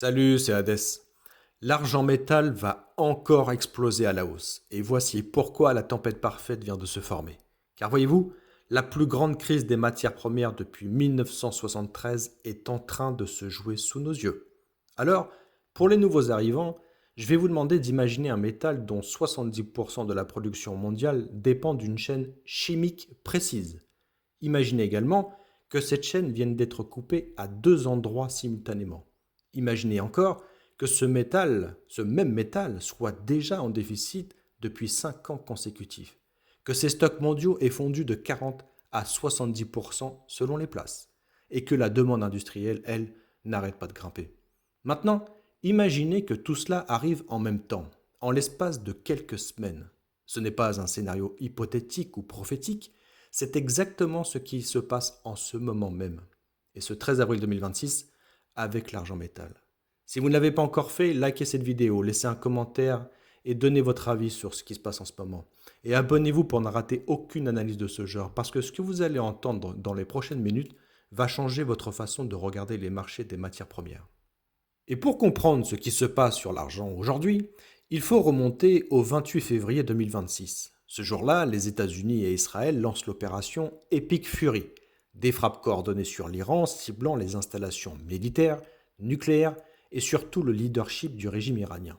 Salut, c'est Hadès. L'argent métal va encore exploser à la hausse. Et voici pourquoi la tempête parfaite vient de se former. Car voyez-vous, la plus grande crise des matières premières depuis 1973 est en train de se jouer sous nos yeux. Alors, pour les nouveaux arrivants, je vais vous demander d'imaginer un métal dont 70% de la production mondiale dépend d'une chaîne chimique précise. Imaginez également que cette chaîne vienne d'être coupée à deux endroits simultanément. Imaginez encore que ce même métal, soit déjà en déficit depuis 5 ans consécutifs, que ces stocks mondiaux aient fondu de 40 à 70% selon les places, et que la demande industrielle, elle, n'arrête pas de grimper. Maintenant, imaginez que tout cela arrive en même temps, en l'espace de quelques semaines. Ce n'est pas un scénario hypothétique ou prophétique, c'est exactement ce qui se passe en ce moment même, et ce 13 avril 2026, avec l'argent métal. Si vous ne l'avez pas encore fait, likez cette vidéo, laissez un commentaire et donnez votre avis sur ce qui se passe en ce moment. Et abonnez-vous pour ne rater aucune analyse de ce genre, parce que ce que vous allez entendre dans les prochaines minutes va changer votre façon de regarder les marchés des matières premières. Et pour comprendre ce qui se passe sur l'argent aujourd'hui, il faut remonter au 28 février 2026. Ce jour-là, les États-Unis et Israël lancent l'opération Epic Fury, des frappes coordonnées sur l'Iran ciblant les installations militaires, nucléaires et surtout le leadership du régime iranien.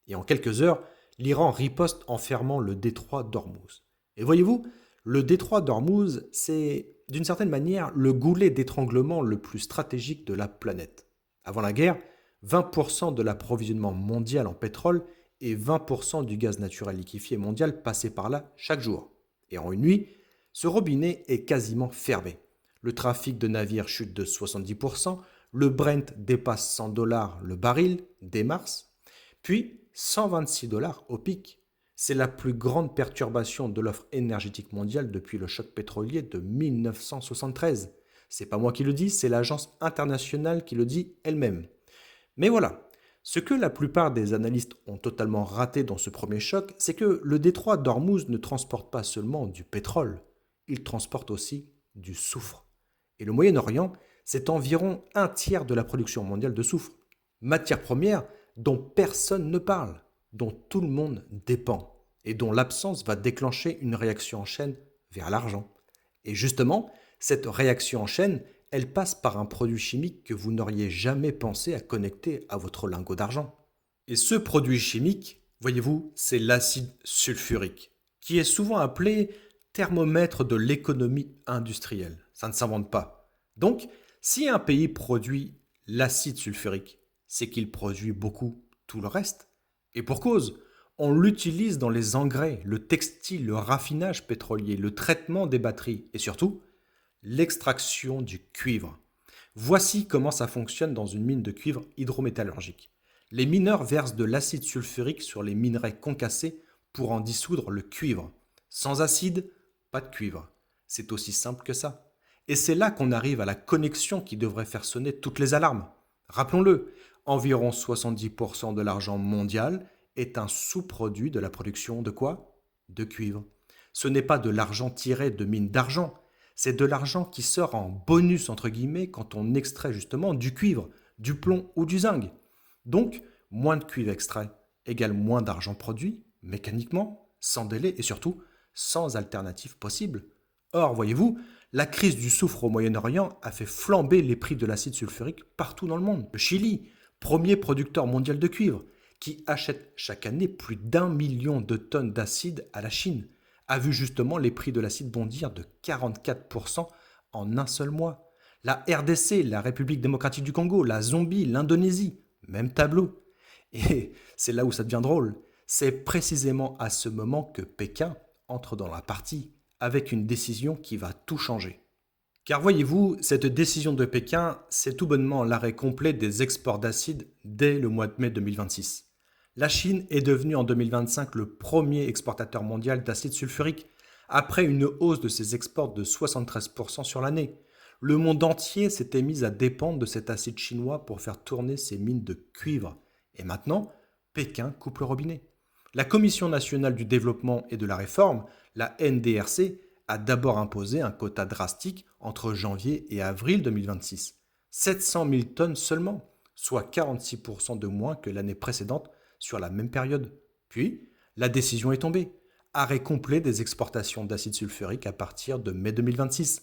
Et en quelques heures, l'Iran riposte en fermant le détroit d'Ormuz. Et voyez-vous, le détroit d'Ormuz, c'est d'une certaine manière le goulet d'étranglement le plus stratégique de la planète. Avant la guerre, 20% de l'approvisionnement mondial en pétrole et 20% du gaz naturel liquéfié mondial passaient par là chaque jour. Et en une nuit, ce robinet est quasiment fermé. Le trafic de navires chute de 70%, le Brent dépasse 100 dollars le baril dès mars, puis 126 dollars au pic. C'est la plus grande perturbation de l'offre énergétique mondiale depuis le choc pétrolier de 1973. C'est pas moi qui le dis, c'est l'agence internationale qui le dit elle-même. Mais voilà, ce que la plupart des analystes ont totalement raté dans ce premier choc, c'est que le détroit d'Ormuz ne transporte pas seulement du pétrole, il transporte aussi du soufre. Et le Moyen-Orient, c'est environ un tiers de la production mondiale de soufre. Matière première dont personne ne parle, dont tout le monde dépend, et dont l'absence va déclencher une réaction en chaîne vers l'argent. Et justement, cette réaction en chaîne, elle passe par un produit chimique que vous n'auriez jamais pensé à connecter à votre lingot d'argent. Et ce produit chimique, voyez-vous, c'est l'acide sulfurique, qui est souvent appelé thermomètre de l'économie industrielle. Ça ne s'invente pas. Donc, si un pays produit l'acide sulfurique, c'est qu'il produit beaucoup tout le reste. Et pour cause, on l'utilise dans les engrais, le textile, le raffinage pétrolier, le traitement des batteries et surtout l'extraction du cuivre. Voici comment ça fonctionne dans une mine de cuivre hydrométallurgique. Les mineurs versent de l'acide sulfurique sur les minerais concassés pour en dissoudre le cuivre. Sans acide, pas de cuivre. C'est aussi simple que ça. Et c'est là qu'on arrive à la connexion qui devrait faire sonner toutes les alarmes. Rappelons-le, environ 70% de l'argent mondial est un sous-produit de la production de quoi? De cuivre. Ce n'est pas de l'argent tiré de mines d'argent, c'est de l'argent qui sort en bonus entre guillemets quand on extrait justement du cuivre, du plomb ou du zinc. Donc, moins de cuivre extrait égale moins d'argent produit, mécaniquement, sans délai et surtout sans alternative possible. Or, voyez-vous, la crise du soufre au Moyen-Orient a fait flamber les prix de l'acide sulfurique partout dans le monde. Le Chili, premier producteur mondial de cuivre, qui achète chaque année plus d'1 million de tonnes d'acide à la Chine, a vu justement les prix de l'acide bondir de 44% en un seul mois. La RDC, la République démocratique du Congo, la Zambie, l'Indonésie, même tableau. Et c'est là où ça devient drôle. C'est précisément à ce moment que Pékin entre dans la partie avec une décision qui va tout changer. Car voyez-vous, cette décision de Pékin, c'est tout bonnement l'arrêt complet des exports d'acide dès le mois de mai 2026. La Chine est devenue en 2025 le premier exportateur mondial d'acide sulfurique, après une hausse de ses exports de 73% sur l'année. Le monde entier s'était mis à dépendre de cet acide chinois pour faire tourner ses mines de cuivre. Et maintenant, Pékin coupe le robinet. La Commission nationale du développement et de la réforme, la NDRC, a d'abord imposé un quota drastique entre janvier et avril 2026. 700 000 tonnes seulement, soit 46% de moins que l'année précédente sur la même période. Puis, la décision est tombée. Arrêt complet des exportations d'acide sulfurique à partir de mai 2026.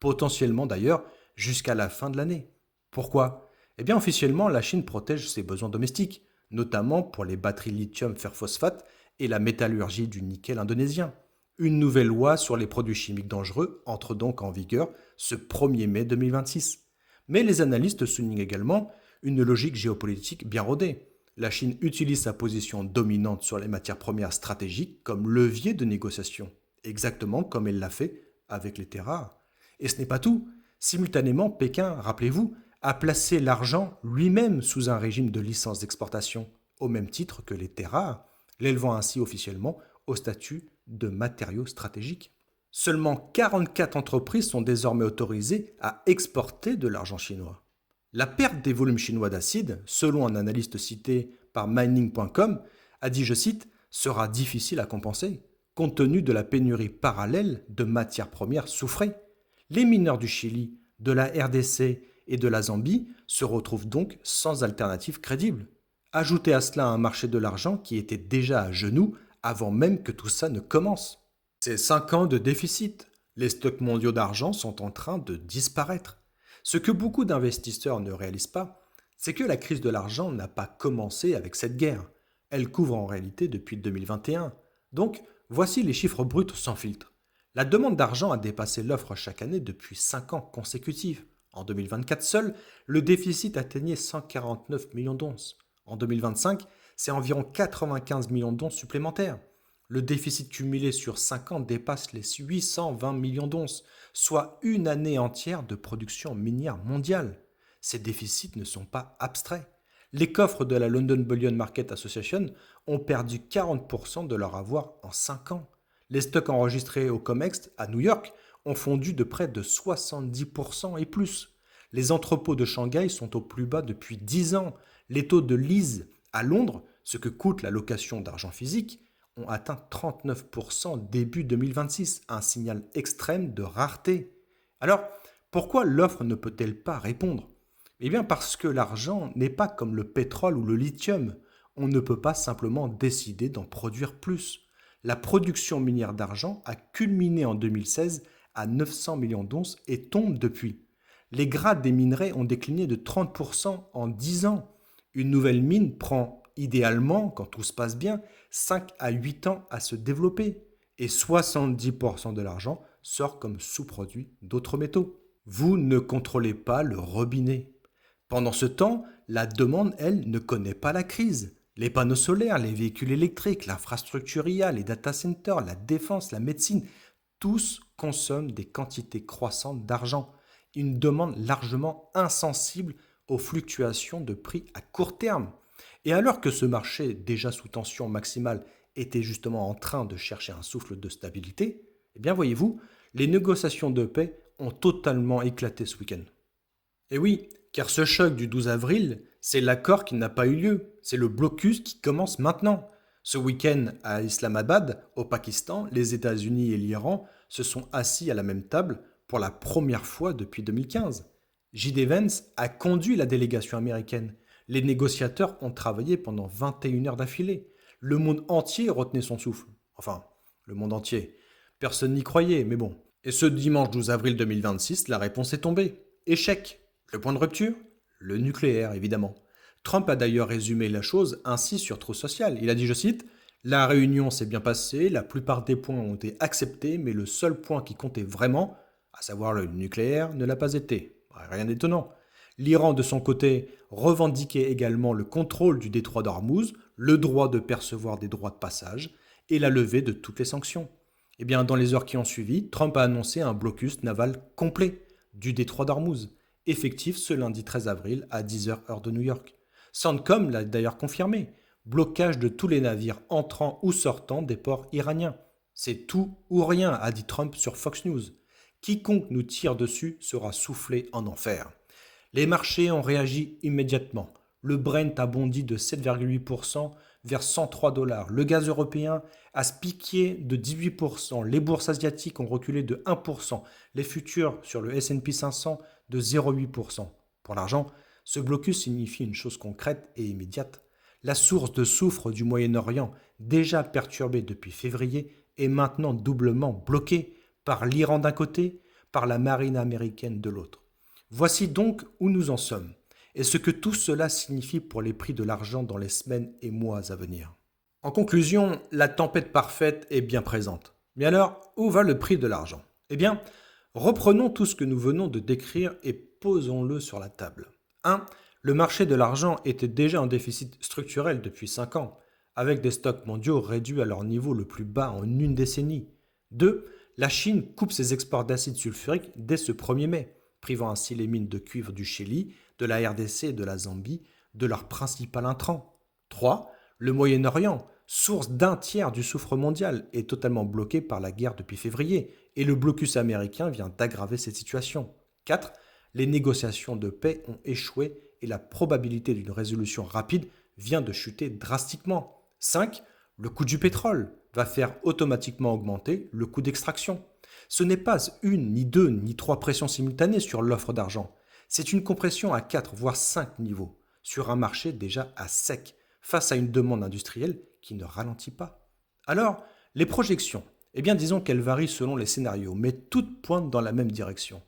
Potentiellement d'ailleurs jusqu'à la fin de l'année. Pourquoi? Eh bien officiellement, la Chine protège ses besoins domestiques, notamment pour les batteries lithium fer phosphate et la métallurgie du nickel indonésien. Une nouvelle loi sur les produits chimiques dangereux entre donc en vigueur ce 1er mai 2026. Mais les analystes soulignent également une logique géopolitique bien rodée. La Chine utilise sa position dominante sur les matières premières stratégiques comme levier de négociation, exactement comme elle l'a fait avec les terres rares. Et ce n'est pas tout. Simultanément, Pékin, rappelez-vous, a placé l'argent lui-même sous un régime de licence d'exportation, au même titre que les terres rares, l'élevant ainsi officiellement au statut de matériaux stratégiques. Seulement 44 entreprises sont désormais autorisées à exporter de l'argent chinois. La perte des volumes chinois d'acide, selon un analyste cité par mining.com, a dit, je cite, sera difficile à compenser, compte tenu de la pénurie parallèle de matières premières soufrées. Les mineurs du Chili, de la RDC et de la Zambie se retrouvent donc sans alternative crédible. Ajoutez à cela un marché de l'argent qui était déjà à genoux avant même que tout ça ne commence. C'est 5 ans de déficit. Les stocks mondiaux d'argent sont en train de disparaître. Ce que beaucoup d'investisseurs ne réalisent pas, c'est que la crise de l'argent n'a pas commencé avec cette guerre. Elle couvre en réalité depuis 2021. Donc, voici les chiffres bruts sans filtre. La demande d'argent a dépassé l'offre chaque année depuis 5 ans consécutifs. En 2024 seul, le déficit atteignait 149 millions d'onces. En 2025, c'est environ 95 millions d'onces supplémentaires. Le déficit cumulé sur 5 ans dépasse les 820 millions d'onces, soit une année entière de production minière mondiale. Ces déficits ne sont pas abstraits. Les coffres de la London Bullion Market Association ont perdu 40% de leur avoir en 5 ans. Les stocks enregistrés au COMEX à New York ont fondu de près de 70% et plus. Les entrepôts de Shanghai sont au plus bas depuis 10 ans. Les taux de lease à Londres, ce que coûte la location d'argent physique, ont atteint 39% début 2026, un signal extrême de rareté. Alors, pourquoi l'offre ne peut-elle pas répondre? Eh bien parce que l'argent n'est pas comme le pétrole ou le lithium. On ne peut pas simplement décider d'en produire plus. La production minière d'argent a culminé en 2016 à 900 millions d'onces et tombe depuis. Les grades des minerais ont décliné de 30% en 10 ans. Une nouvelle mine prend idéalement, quand tout se passe bien, 5 à 8 ans à se développer. Et 70% de l'argent sort comme sous-produit d'autres métaux. Vous ne contrôlez pas le robinet. Pendant ce temps, la demande, elle, ne connaît pas la crise. Les panneaux solaires, les véhicules électriques, l'infrastructure IA, les data centers, la défense, la médecine, tous consomment des quantités croissantes d'argent. Une demande largement insensible aux fluctuations de prix à court terme. Et alors que ce marché, déjà sous tension maximale, était justement en train de chercher un souffle de stabilité, eh bien voyez-vous, les négociations de paix ont totalement éclaté ce week-end. Et oui, car ce choc du 12 avril, c'est l'accord qui n'a pas eu lieu, c'est le blocus qui commence maintenant. Ce week-end à Islamabad, au Pakistan, les États-Unis et l'Iran se sont assis à la même table pour la première fois depuis 2015. J.D. Vance a conduit la délégation américaine. Les négociateurs ont travaillé pendant 21 heures d'affilée. Le monde entier retenait son souffle. Enfin, le monde entier. Personne n'y croyait, mais bon. Et ce dimanche 12 avril 2026, la réponse est tombée. Échec. Le point de rupture? Le nucléaire, évidemment. Trump a d'ailleurs résumé la chose ainsi sur Truth Social. Il a dit, je cite, la réunion s'est bien passée, la plupart des points ont été acceptés, mais le seul point qui comptait vraiment, à savoir le nucléaire, ne l'a pas été. Rien d'étonnant. L'Iran, de son côté, revendiquait également le contrôle du détroit d'Ormuz, le droit de percevoir des droits de passage et la levée de toutes les sanctions. Eh bien, dans les heures qui ont suivi, Trump a annoncé un blocus naval complet du détroit d'Ormuz, effectif ce lundi 13 avril à 10h heure de New York. Centcom l'a d'ailleurs confirmé, blocage de tous les navires entrant ou sortant des ports iraniens. C'est tout ou rien, a dit Trump sur Fox News. Quiconque nous tire dessus sera soufflé en enfer. Les marchés ont réagi immédiatement. Le Brent a bondi de 7,8% vers 103 $. Le gaz européen a spiqué de 18%. Les bourses asiatiques ont reculé de 1%. Les futurs sur le S&P 500 de 0,8%. Pour l'argent, Ce blocus signifie une chose concrète et immédiate. La source de soufre du Moyen-Orient, déjà perturbée depuis février, est maintenant doublement bloquée par l'Iran d'un côté, par la marine américaine de l'autre. Voici donc où nous en sommes, et ce que tout cela signifie pour les prix de l'argent dans les semaines et mois à venir. En conclusion, la tempête parfaite est bien présente. Mais alors, où va le prix de l'argent? Eh bien, reprenons tout ce que nous venons de décrire et posons-le sur la table. 1. Le marché de l'argent était déjà en déficit structurel depuis 5 ans, avec des stocks mondiaux réduits à leur niveau le plus bas en une décennie. 2. La Chine coupe ses exports d'acide sulfurique dès ce 1er mai, privant ainsi les mines de cuivre du Chili, de la RDC et de la Zambie de leur principal intrant. 3. Le Moyen-Orient, source d'un tiers du soufre mondial, est totalement bloqué par la guerre depuis février, et le blocus américain vient d'aggraver cette situation. 4. Les négociations de paix ont échoué et la probabilité d'une résolution rapide vient de chuter drastiquement. 5. Le coût du pétrole va faire automatiquement augmenter le coût d'extraction. Ce n'est pas une, ni deux, ni trois pressions simultanées sur l'offre d'argent. C'est une compression à 4, voire 5 niveaux, sur un marché déjà à sec, face à une demande industrielle qui ne ralentit pas. Alors, les projections, eh bien disons qu'elles varient selon les scénarios, mais toutes pointent dans la même direction.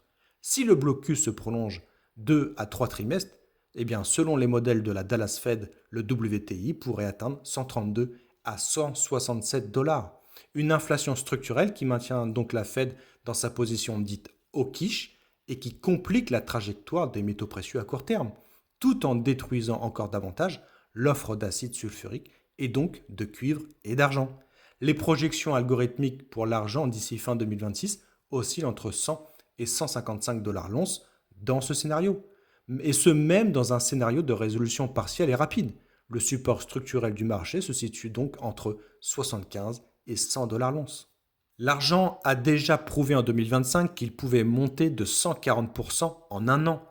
Si le blocus se prolonge 2 à 3 trimestres, eh bien selon les modèles de la Dallas Fed, le WTI pourrait atteindre 132 à 167 dollars. Une inflation structurelle qui maintient donc la Fed dans sa position dite hawkish et qui complique la trajectoire des métaux précieux à court terme, tout en détruisant encore davantage l'offre d'acide sulfurique et donc de cuivre et d'argent. Les projections algorithmiques pour l'argent d'ici fin 2026 oscillent entre 100 et 155 dollars l'once dans ce scénario. Et ce même dans un scénario de résolution partielle et rapide. Le support structurel du marché se situe donc entre 75 et 100 dollars l'once. L'argent a déjà prouvé en 2025 qu'il pouvait monter de 140% en un an.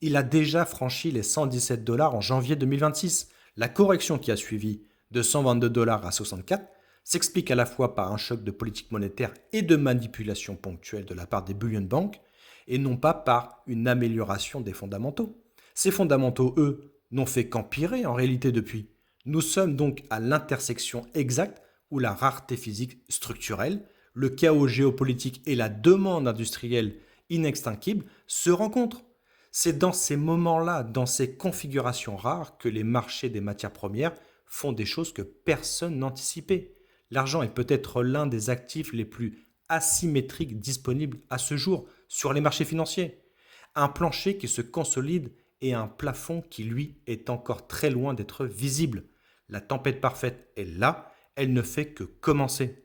Il a déjà franchi les 117 dollars en janvier 2026. La correction qui a suivi, de 122 dollars à 64, s'explique à la fois par un choc de politique monétaire et de manipulation ponctuelle de la part des bullion banks, et non pas par une amélioration des fondamentaux. Ces fondamentaux, eux, n'ont fait qu'empirer en réalité depuis. Nous sommes donc à l'intersection exacte où la rareté physique structurelle, le chaos géopolitique et la demande industrielle inextinguible se rencontrent. C'est dans ces moments-là, dans ces configurations rares, que les marchés des matières premières font des choses que personne n'anticipait. L'argent est peut-être l'un des actifs les plus asymétriques disponibles à ce jour sur les marchés financiers. Un plancher qui se consolide et un plafond qui, lui, est encore très loin d'être visible. La tempête parfaite est là, elle ne fait que commencer.